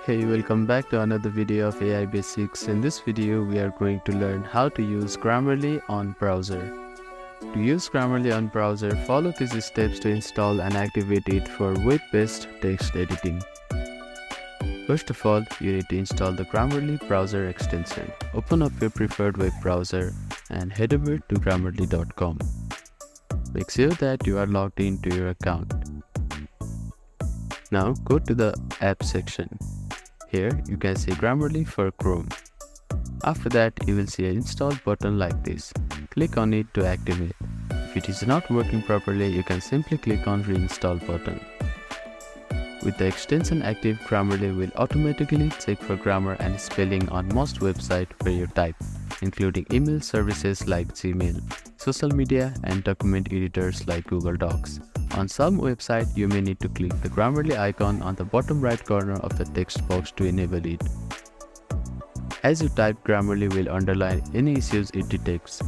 Hey, welcome back to another video of AI Basics. In this video, we are going to learn how to use Grammarly on browser. To use Grammarly on browser, follow these steps to install and activate it for web-based text editing. First of all, you need to install the Grammarly browser extension. Open up your preferred web browser and head over to grammarly.com. Make sure that you are logged into your account. Now go to the app section. Here you can see Grammarly for Chrome. After that, you will see an install button like this. Click on it to activate. If it is not working properly, you can simply click on reinstall button. With the extension active, Grammarly will automatically check for grammar and spelling on most websites where you type, including email services like Gmail, social media, and document editors like Google Docs. On some websites, you may need to click the Grammarly icon on the bottom right corner of the text box to enable it. As you type, Grammarly will underline any issues it detects.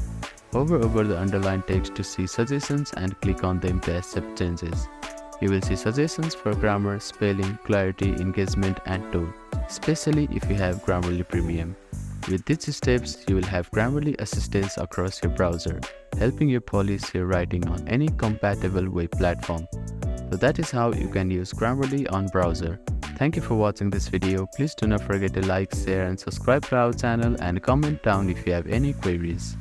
Hover over the underlined text to see suggestions and click on them to accept changes. You will see suggestions for grammar, spelling, clarity, engagement, and tone, especially if you have Grammarly Premium. With these steps, you will have Grammarly assistance across your browser, helping you polish your writing on any compatible web platform. So that is how you can use Grammarly on browser. Thank you for watching this video. Please do not forget to like, share, and subscribe to our channel and comment down if you have any queries.